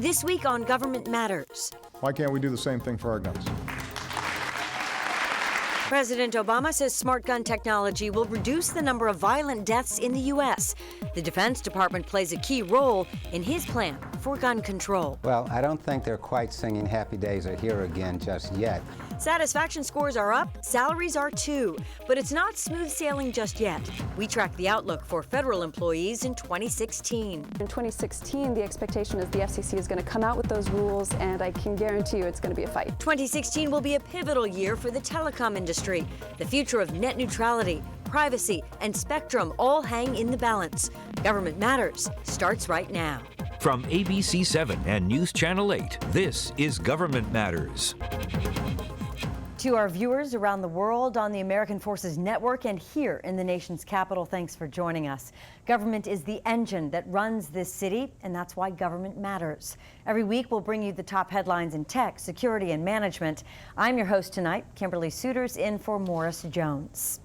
This week on Government Matters. Why can't we do the same thing for our guns? President Obama says smart gun technology will reduce the number of violent deaths in the U.S. The Defense Department plays a key role in his plan for gun control. Well, I don't think they're quite singing happy days are here again just yet. Satisfaction scores are up, salaries are too, but it's not smooth sailing just yet. We track the outlook for federal employees in 2016. In 2016, the expectation is the FCC is going to come out with those rules, and I can guarantee you it's going to be a fight. 2016 will be a pivotal year for the telecom industry. The future of net neutrality, privacy, and spectrum all hang in the balance. Government Matters starts right now. From ABC 7 and News Channel 8, this is Government Matters. To our viewers around the world on the American Forces Network and here in the nation's capital, thanks for joining us. Government is the engine that runs this city, and that's why government matters. Every week, we'll bring you the top headlines in tech, security, and management. I'm your host tonight, Kimberly Suiters, in for Morris Jones.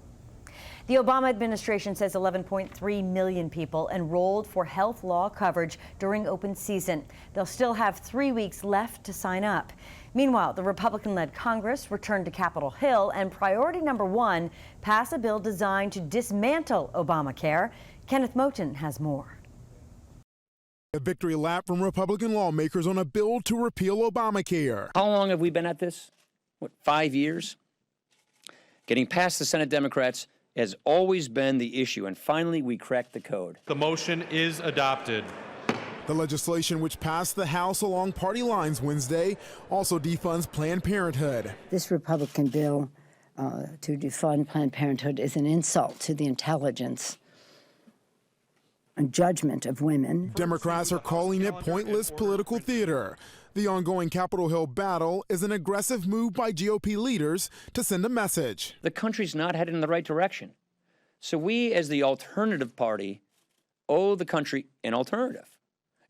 The Obama administration says 11.3 million people enrolled for health law coverage during open season. They'll still have 3 weeks left to sign up. Meanwhile, the Republican-led Congress returned to Capitol Hill, and priority number one, pass a bill designed to dismantle Obamacare. Kenneth Moten has more. A victory lap from Republican lawmakers on a bill to repeal Obamacare. How long have we been at this? 5 years? Getting past the Senate Democrats has always been the issue, and finally we cracked the code. The motion is adopted. The legislation, which passed the House along party lines Wednesday, also defunds Planned Parenthood. This Republican bill to defund Planned Parenthood is an insult to the intelligence and judgment of women. Democrats are calling it pointless political theater. The ongoing Capitol Hill battle is an aggressive move by GOP leaders to send a message. The country's not headed in the right direction. So we, as the alternative party, owe the country an alternative.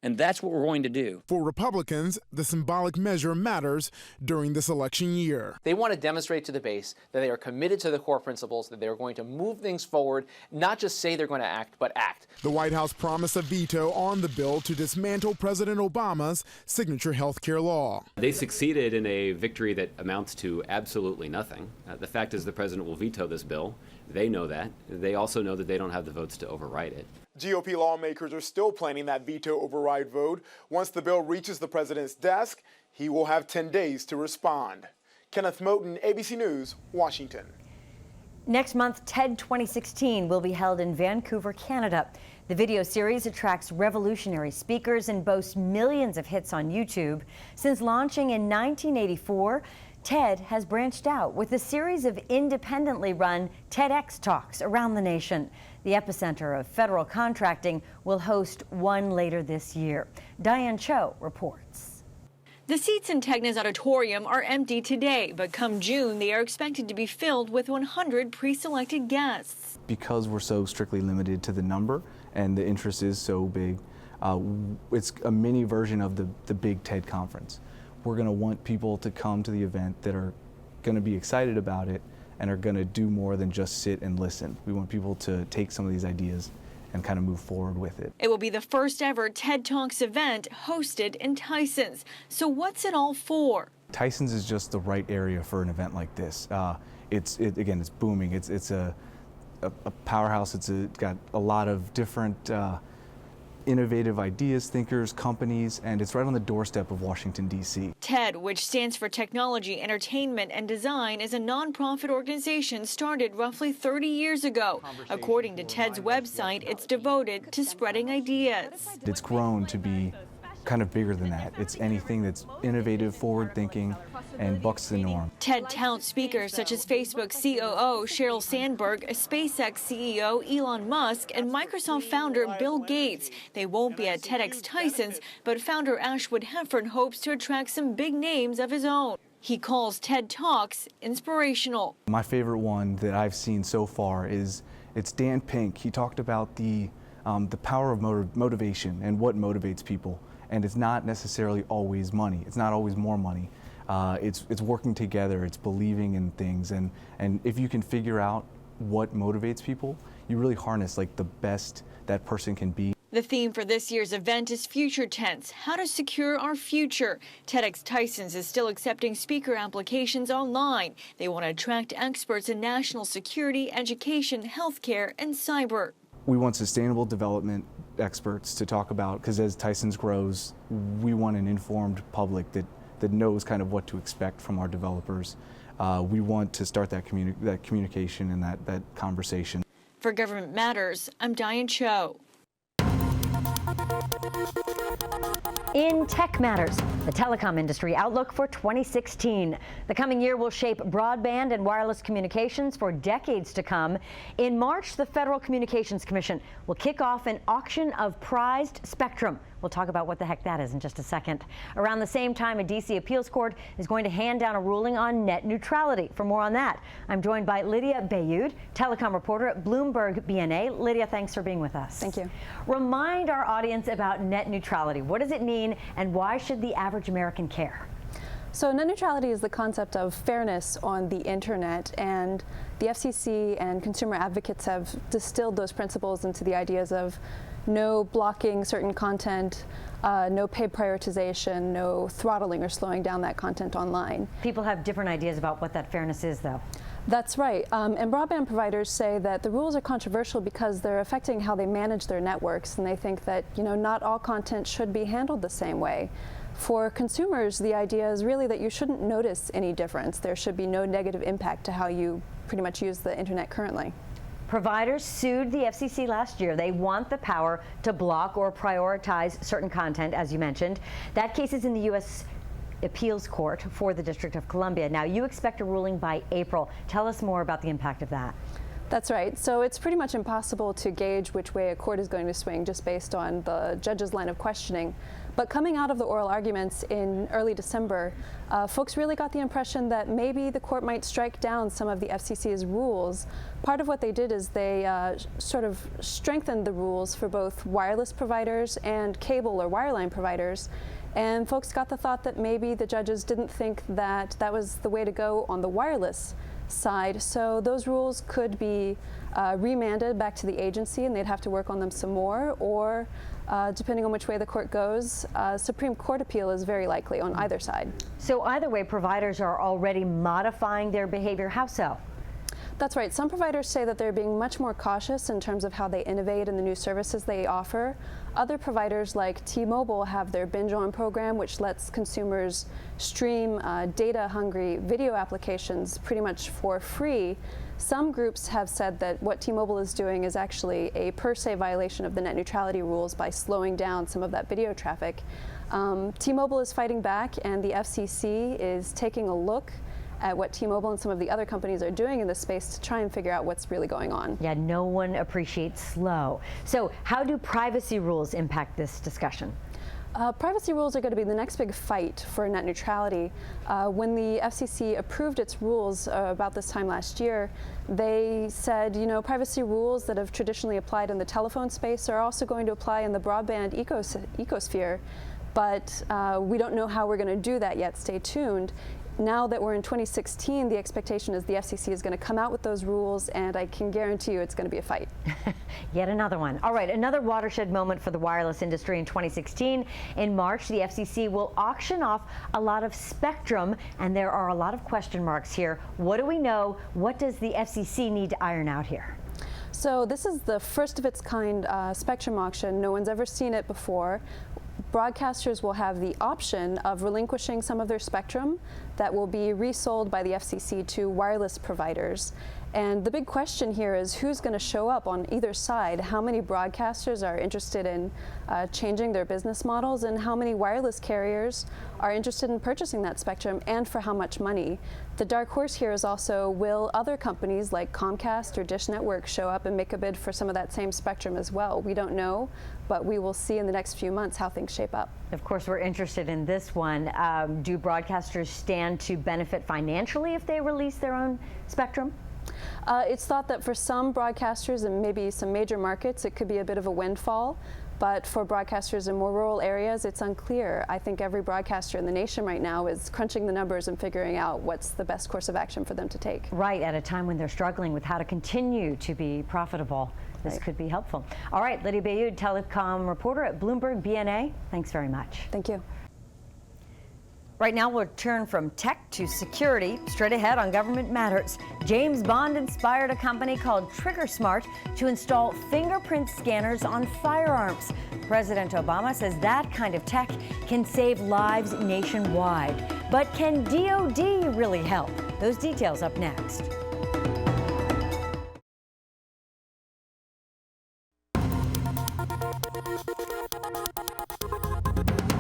And that's what we're going to do. For Republicans, the symbolic measure matters during this election year. They want to demonstrate to the base that they are committed to the core principles, that they are going to move things forward, not just say they're going to act, but act. The White House promised a veto on the bill to dismantle President Obama's signature health care law. They succeeded in a victory that amounts to absolutely nothing. The fact is the president will veto this bill. They know that. They also know that they don't have the votes to override it. GOP lawmakers are still planning that veto override vote. Once the bill reaches the president's desk, he will have 10 days to respond. Kenneth Moten, ABC News, Washington. Next month, TED 2016 will be held in Vancouver, Canada. The video series attracts revolutionary speakers and boasts millions of hits on YouTube. Since launching in 1984, TED has branched out with a series of independently run TEDx talks around the nation. The epicenter of federal contracting will host one later this year. Diane Cho reports. The seats in Tegna's auditorium are empty today, but come June, they are expected to be filled with 100 pre-selected guests. Because we're so strictly limited to the number and the interest is so big, it's a mini version of the big TED conference. We're going to want people to come to the event that are going to be excited about it and are going to do more than just sit and listen. We want people to take some of these ideas and kind of move forward with it. It will be the first ever TED Talks event hosted in Tysons. So what's it all for? Tysons is just the right area for an event like this. Again, it's booming. It's a powerhouse. It's got a lot of different innovative ideas, thinkers, companies, and it's right on the doorstep of Washington, D.C. TED, which stands for Technology, Entertainment, and Design, is a nonprofit organization started roughly 30 years ago. According to TED's website, it's devoted to spreading ideas. It's grown to be kind of bigger than that. It's anything that's innovative, forward-thinking, and bucks the norm. TED touts speakers such as Facebook COO Sheryl Sandberg, SpaceX CEO Elon Musk, and Microsoft founder Bill Gates. They won't be at TEDxTysons, but founder Ashwood Heffern hopes to attract some big names of his own. He calls TED Talks inspirational. My favorite one that I've seen so far it's Dan Pink. He talked about the power of motivation and what motivates people. And it's not necessarily always money. It's not always more money. It's working together. It's believing in things. And if you can figure out what motivates people, you really harness like the best that person can be. The theme for this year's event is Future Tense, how to secure our future. TEDxTysons is still accepting speaker applications online. They want to attract experts in national security, education, healthcare, and cyber. We want sustainable development experts to talk about, because as Tysons grows, we want an informed public that knows kind of what to expect from our developers. We want to start that communication and that conversation. For Government Matters, I'm Diane Cho. In Tech Matters, the telecom industry outlook for 2016. The coming year will shape broadband and wireless communications for decades to come. In March, the Federal Communications Commission will kick off an auction of prized spectrum. We'll talk about what the heck that is in just a second. Around the same time, a D.C. appeals court is going to hand down a ruling on net neutrality. For more on that, I'm joined by Lydia Beyoud, telecom reporter at Bloomberg BNA. Lydia, thanks for being with us. Thank you. Remind our audience about net neutrality. What does it mean, and why should the average American care? So net neutrality is the concept of fairness on the internet, and the FCC and consumer advocates have distilled those principles into the ideas of no blocking certain content, no paid prioritization, no throttling or slowing down that content online. People have different ideas about what that fairness is, though. That's right. And broadband providers say that the rules are controversial because they're affecting how they manage their networks, and they think that, not all content should be handled the same way. For consumers, the idea is really that you shouldn't notice any difference. There should be no negative impact to how you pretty much use the internet currently. Providers sued the FCC last year. They want the power to block or prioritize certain content, as you mentioned. That case is in the U.S. Appeals Court for the District of Columbia. Now, you expect a ruling by April. Tell us more about the impact of that. That's right. So it's pretty much impossible to gauge which way a court is going to swing just based on the judge's line of questioning. But coming out of the oral arguments in early December, folks really got the impression that maybe the court might strike down some of the FCC's rules. Part of what they did is they sort of strengthened the rules for both wireless providers and cable or wireline providers. And folks got the thought that maybe the judges didn't think that that was the way to go on the wireless side. So those rules could be remanded back to the agency, and they'd have to work on them some more, or depending on which way the court goes, Supreme Court appeal is very likely on either side. So either way, providers are already modifying their behavior. How so? That's right. Some providers say that they're being much more cautious in terms of how they innovate in the new services they offer. Other providers like T-Mobile have their Binge On program, which lets consumers stream data-hungry video applications pretty much for free. Some groups have said that what T-Mobile is doing is actually a per se violation of the net neutrality rules by slowing down some of that video traffic. T-Mobile is fighting back, and the FCC is taking a look at what T-Mobile and some of the other companies are doing in this space to try and figure out what's really going on. Yeah, no one appreciates slow. So how do privacy rules impact this discussion? Privacy rules are going to be the next big fight for net neutrality. When the FCC approved its rules about this time last year, they said, privacy rules that have traditionally applied in the telephone space are also going to apply in the broadband ecosphere. But we don't know how we're going to do that yet. Stay tuned. Now that we're in 2016, the expectation is the FCC is going to come out with those rules, and I can guarantee you it's going to be a fight. Yet another one. All right, another watershed moment for the wireless industry in 2016. In March, the FCC will auction off a lot of spectrum, and there are a lot of question marks here. What do we know? What does the FCC need to iron out here? So this is the first of its kind spectrum auction. No one's ever seen it before. Broadcasters will have the option of relinquishing some of their spectrum that will be resold by the FCC to wireless providers. And the big question here is who's going to show up on either side. How many broadcasters are interested in changing their business models, and how many wireless carriers are interested in purchasing that spectrum, and for how much money? The dark horse here is also, will other companies like Comcast or Dish Network show up and make a bid for some of that same spectrum as well? We don't know, but we will see in the next few months how things shape up. Of course, we're interested in this one. Do broadcasters stand to benefit financially if they release their own spectrum? It's thought that for some broadcasters and maybe some major markets, it could be a bit of a windfall. But for broadcasters in more rural areas, it's unclear. I think every broadcaster in the nation right now is crunching the numbers and figuring out what's the best course of action for them to take. Right, at a time when they're struggling with how to continue to be profitable. This could be helpful. All right, Lydia Beyoud, telecom reporter at Bloomberg BNA. Thanks very much. Thank you. Right now, we'll turn from tech to security. Straight ahead on Government Matters, James Bond inspired a company called TriggerSmart to install fingerprint scanners on firearms. President Obama says that kind of tech can save lives nationwide. But can DoD really help? Those details up next.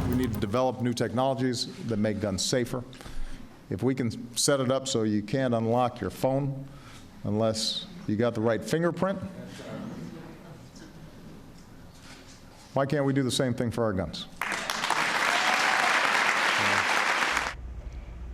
We need to develop new technologies that make guns safer. If we can set it up so you can't unlock your phone unless you got the right fingerprint, why can't we do the same thing for our guns?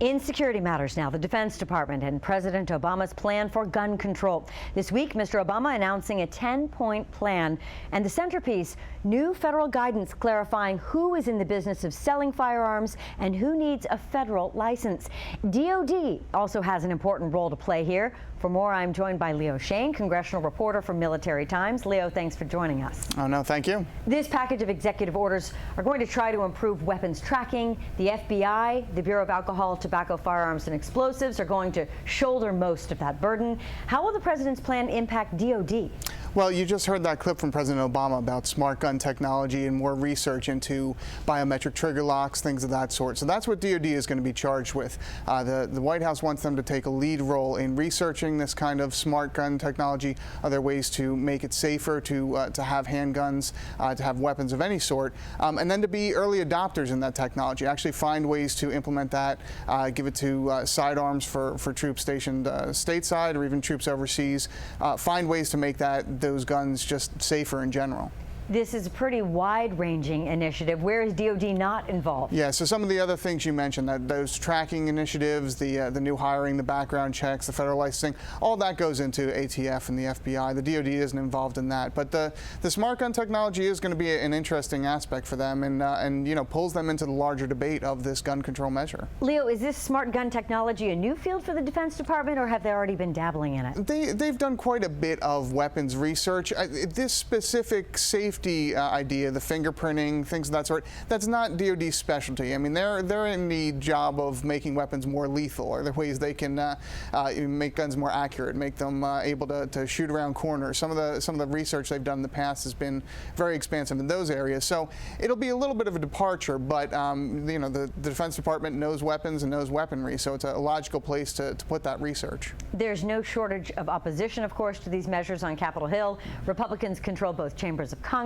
In security matters now, the Defense Department and President Obama's plan for gun control. This week, Mr. Obama announcing a 10-point plan, and the centerpiece, new federal guidance clarifying who is in the business of selling firearms and who needs a federal license. DoD also has an important role to play here. For more, I'm joined by Leo Shane, congressional reporter for Military Times. Leo, thanks for joining us. Oh, no, thank you. This package of executive orders are going to try to improve weapons tracking. The FBI, the Bureau of Alcohol, Tobacco, Firearms, and Explosives are going to shoulder most of that burden. How will the president's plan impact DoD? Well, you just heard that clip from President Obama about smart gun technology and more research into biometric trigger locks, things of that sort. So that's what DoD is going to be charged with. The White House wants them to take a lead role in researching this kind of smart gun technology. Are there ways to make it safer to have handguns, to have weapons of any sort, and then to be early adopters in that technology, actually find ways to implement that, give it to sidearms for troops stationed stateside or even troops overseas, find ways to make those guns just safer in general. This is a pretty wide-ranging initiative. Where is DoD not involved? Yeah, so some of the other things you mentioned, those tracking initiatives, the new hiring, the background checks, the federal licensing, all that goes into ATF and the FBI. The DoD isn't involved in that, but the smart gun technology is going to be an interesting aspect for them, and you know, pulls them into the larger debate of this gun control measure. Leo, is this smart gun technology a new field for the Defense Department, or have they already been dabbling in it? They've done quite a bit of weapons research. This specific safety idea, the fingerprinting, things of that sort, that's not DoD's specialty. I mean, they're in the job of making weapons more lethal. Are there ways they can make guns more accurate, make them able to shoot around corners? Some of the research they've done in the past has been very expansive in those areas. So it'll be a little bit of a departure, but you know, the Defense Department knows weapons and knows weaponry, so it's a logical place to put that research. There's no shortage of opposition, of course, to these measures on Capitol Hill. Republicans control both chambers of Congress.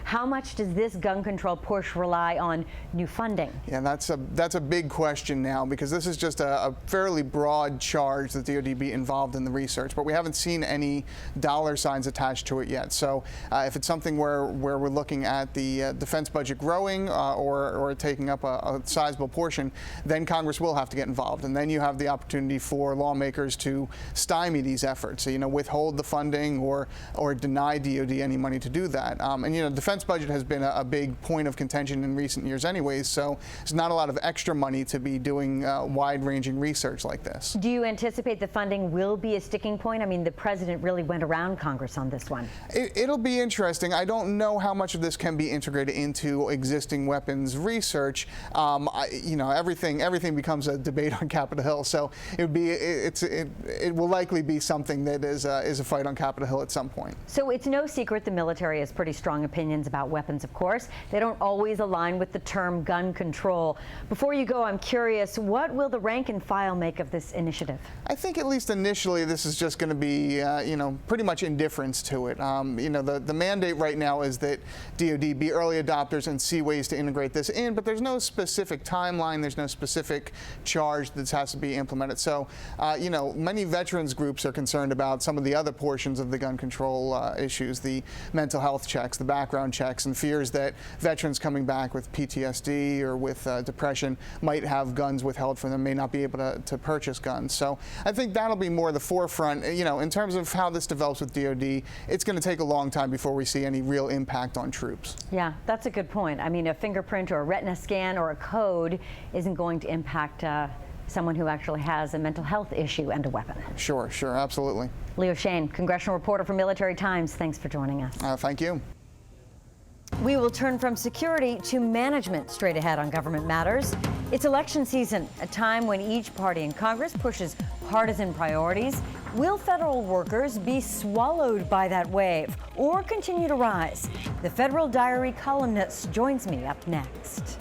How much does this gun control push rely on new funding? Yeah, that's a big question now, because this is just a fairly broad charge that DoD be involved in the research, but we haven't seen any dollar signs attached to it yet. So if it's something where we're looking at the defense budget growing or taking up a sizable portion, then Congress will have to get involved, and then you have the opportunity for lawmakers to stymie these efforts, so, you know, withhold the funding or deny DoD any money to do that. And you know, defense budget has been a big point of contention in recent years anyways, so there's not a lot of extra money to be doing wide-ranging research like this. Do you anticipate the funding will be a sticking point? I mean, the president really went around Congress on this one. It'll be interesting. I don't know how much of this can be integrated into existing weapons research. You know, everything becomes a debate on Capitol Hill, so it will likely be something that is a fight on Capitol Hill at some point. So it's no secret the military has pretty strong opinions about weapons, of course. They don't always align with the term gun control. Before you go, I'm curious, what will the rank and file make of this initiative? I think at least initially this is just going to be, you know, pretty much indifference to it. You know, the mandate right now is that DoD be early adopters and see ways to integrate this in, but there's no specific timeline, there's no specific charge that has to be implemented. So, you know, many veterans groups are concerned about some of the other portions of the gun control issues, the mental health checks, the background checks, and fears that veterans coming back with PTSD or with depression might have guns withheld from them, may not be able to purchase guns. So I think that'll be more the forefront. You know, in terms of how this develops with DoD, it's going to take a long time before we see any real impact on troops. Yeah, that's a good point. I mean, a fingerprint or a retina scan or a code isn't going to impact someone who actually has a mental health issue and a weapon. Sure, absolutely. Leo Shane, congressional reporter for Military Times, thanks for joining us. Thank you. We will turn from security to management straight ahead on Government Matters. It's election season, a time when each party in Congress pushes partisan priorities. Will federal workers be swallowed by that wave or continue to rise? The Federal Diary columnist joins me up next.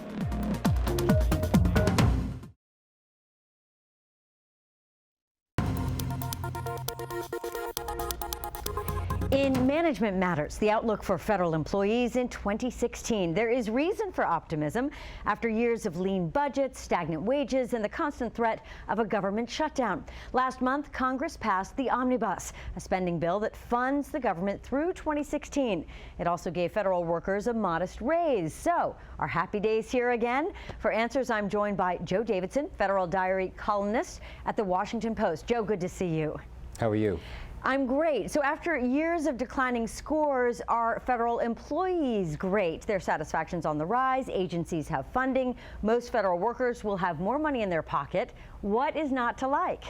In Management Matters, the outlook for federal employees in 2016. There is reason for optimism after years of lean budgets, stagnant wages, and the constant threat of a government shutdown. Last month, Congress passed the Omnibus, a spending bill that funds the government through 2016. It also gave federal workers a modest raise. So, are happy days here again? For answers, I'm joined by Joe Davidson, Federal Diary columnist at the Washington Post. Joe, good to see you. How are you? I'm great. So after years of declining scores, are federal employees great? Their satisfaction's on the rise. Agencies have funding. Most federal workers will have more money in their pocket. What is not to like?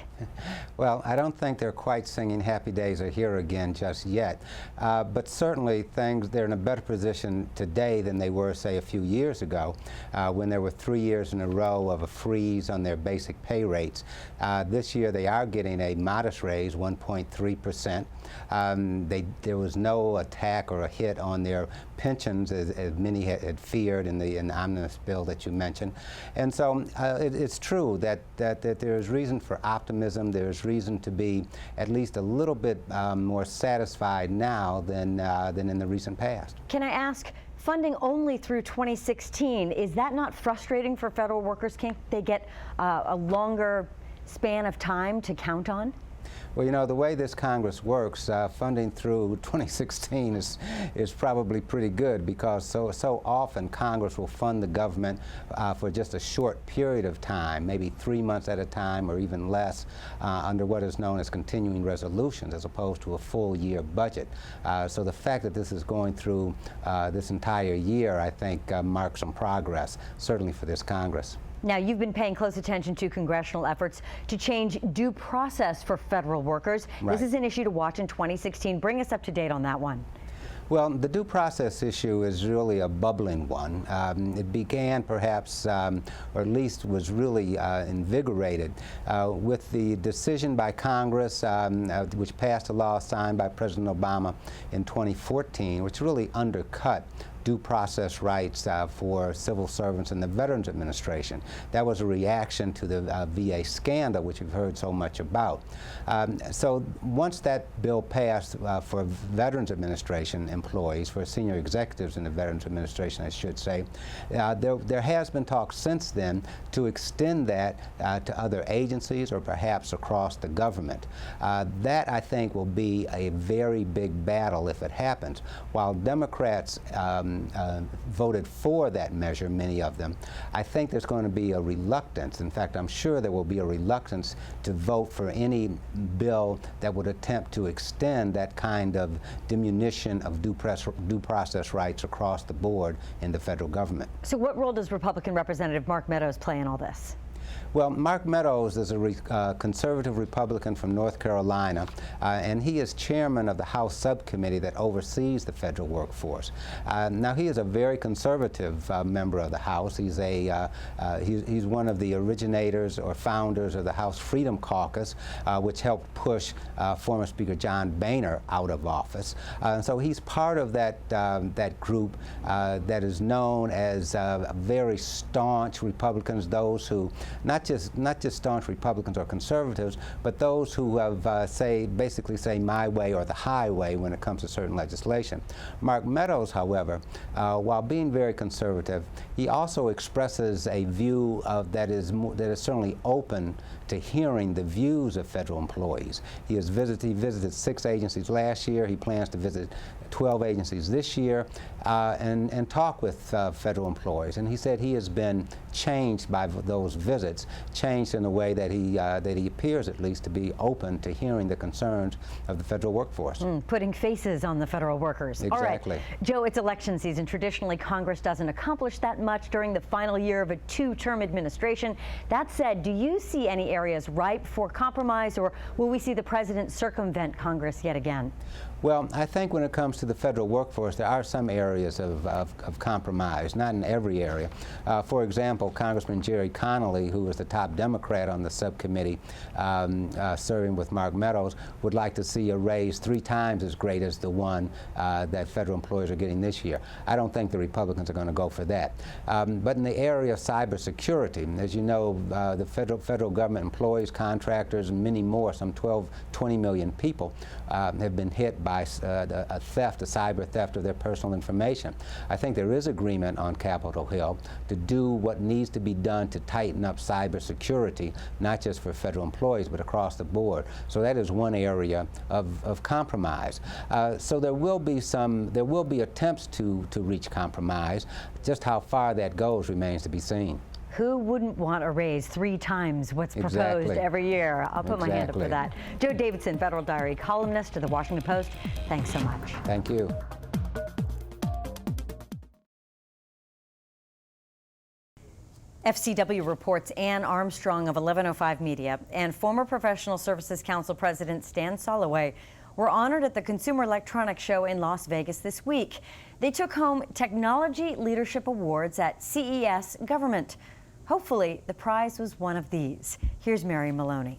Well, I don't think they're quite singing happy days are here again just yet. But certainly they're in a better position today than they were, say, a few years ago, when there were 3 years in a row of a freeze on their basic pay rates. This year they are getting a modest raise, 1.3%. There was no attack or a hit on their pensions, as many had feared in the omnibus bill that you mentioned. And so it's true that there is reason for optimism. There's reason to be at least a little bit more satisfied now than in the recent past. Can I ask, funding only through 2016, is that not frustrating for federal workers? Can't they get a longer span of time to count on? Well, you know, the way this Congress works, funding through 2016 is probably pretty good, because so often Congress will fund the government for just a short period of time, maybe 3 months at a time or even less, under what is known as continuing resolutions, as opposed to a full year budget. So the fact that this is going through this entire year, I think, marks some progress, certainly for this Congress. Now, you've been paying close attention to congressional efforts to change due process for federal workers. Right. This is an issue to watch in 2016. Bring us up to date on that one. Well, the due process issue is really a bubbling one. It began perhaps, or at least was really invigorated with the decision by Congress, which passed a law signed by President Obama in 2014, which really undercut due process rights for civil servants in the Veterans Administration. That was a reaction to the VA scandal, which we've heard so much about. So once that bill passed for Veterans Administration employees, for senior executives in the Veterans Administration, I should say, there has been talk since then to extend that to other agencies or perhaps across the government. That, I think, will be a very big battle if it happens. While Democrats voted for that measure, many of them, I think there's going to be a reluctance. In fact, I'm sure there will be a reluctance to vote for any bill that would attempt to extend that kind of diminution of due process rights across the board in the federal government. So what role does Republican Representative Mark Meadows play in all this? Well, Mark Meadows is a conservative Republican from North Carolina, and he is chairman of the House subcommittee that oversees the federal workforce. Now, he is a very conservative member of the House. He's one of the originators or founders of the House Freedom Caucus, which helped push former Speaker John Boehner out of office. So he's part of that group that is known as very staunch Republicans, those who not just staunch Republicans or conservatives, but those who have basically say my way or the highway when it comes to certain legislation. Mark Meadows, however, while being very conservative, he also expresses a view that is certainly open to hearing the views of federal employees. He visited 6 agencies last year. He plans to visit 12 agencies this year, and talk with federal employees. And he said he has been changed by those visits, changed in a way that he appears at least to be open to hearing the concerns of the federal workforce. Putting faces on the federal workers. Exactly. All right. Joe, it's election season. Traditionally, Congress doesn't accomplish that much during the final year of a two-term administration. That said, do you see any areas ripe for compromise, or will we see the president circumvent Congress yet again? Well, I think when it comes to the federal workforce, there are some areas of compromise, not in every area. For example, Congressman Jerry Connolly, who was the top Democrat on the subcommittee serving with Mark Meadows, would like to see a raise 3 times as great as the one that federal employees are getting this year. I don't think the Republicans are going to go for that. But in the area of cybersecurity, as you know, the federal government employees, contractors, and many more, some 20 million people, have been hit by a cyber theft of their personal information. I think there is agreement on Capitol Hill to do what needs to be done to tighten up cybersecurity, not just for federal employees, but across the board. So that is one area of compromise. So there will be attempts to reach compromise. Just how far that goes remains to be seen. Who wouldn't want a raise 3 times what's proposed every year? I'll put my hand up for that. Joe Davidson, Federal Diary columnist to the Washington Post. Thanks so much. Thank you. FCW reports Ann Armstrong of 1105 Media and former Professional Services Council President Stan Soloway were honored at the Consumer Electronics Show in Las Vegas this week. They took home Technology Leadership Awards at CES Government. Hopefully, the prize was one of these. Here's Mary Maloney.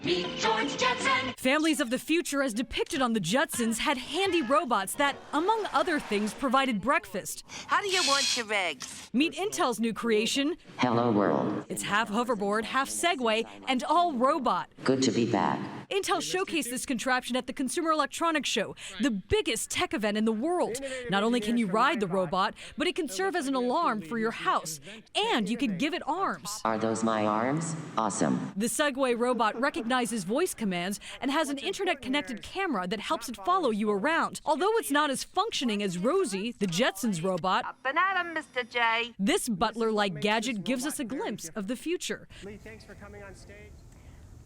Meet George Jetson. Families of the future, as depicted on the Jetsons, had handy robots that, among other things, provided breakfast. How do you want your eggs? Meet Intel's new creation. Hello, world. It's half hoverboard, half Segway, and all robot. Good to be back. Intel showcased this contraption at the Consumer Electronics Show, the biggest tech event in the world. Not only can you ride the robot, but it can serve as an alarm for your house, and you can give it arms. Are those my arms? Awesome. The Segway robot recognizes voice commands and has an internet-connected camera that helps it follow you around. Although it's not as functioning as Rosie, the Jetsons robot, Up and at 'em, Mr. J. this butler-like gadget gives us a glimpse of the future. Lee, thanks for coming on stage.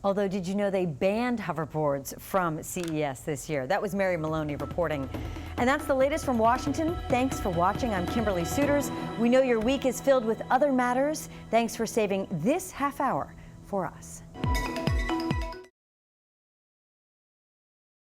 Although, did you know they banned hoverboards from CES this year? That was Mary Maloney reporting. And that's the latest from Washington. Thanks for watching. I'm Kimberly Suiters. We know your week is filled with other matters. Thanks for saving this half hour for us.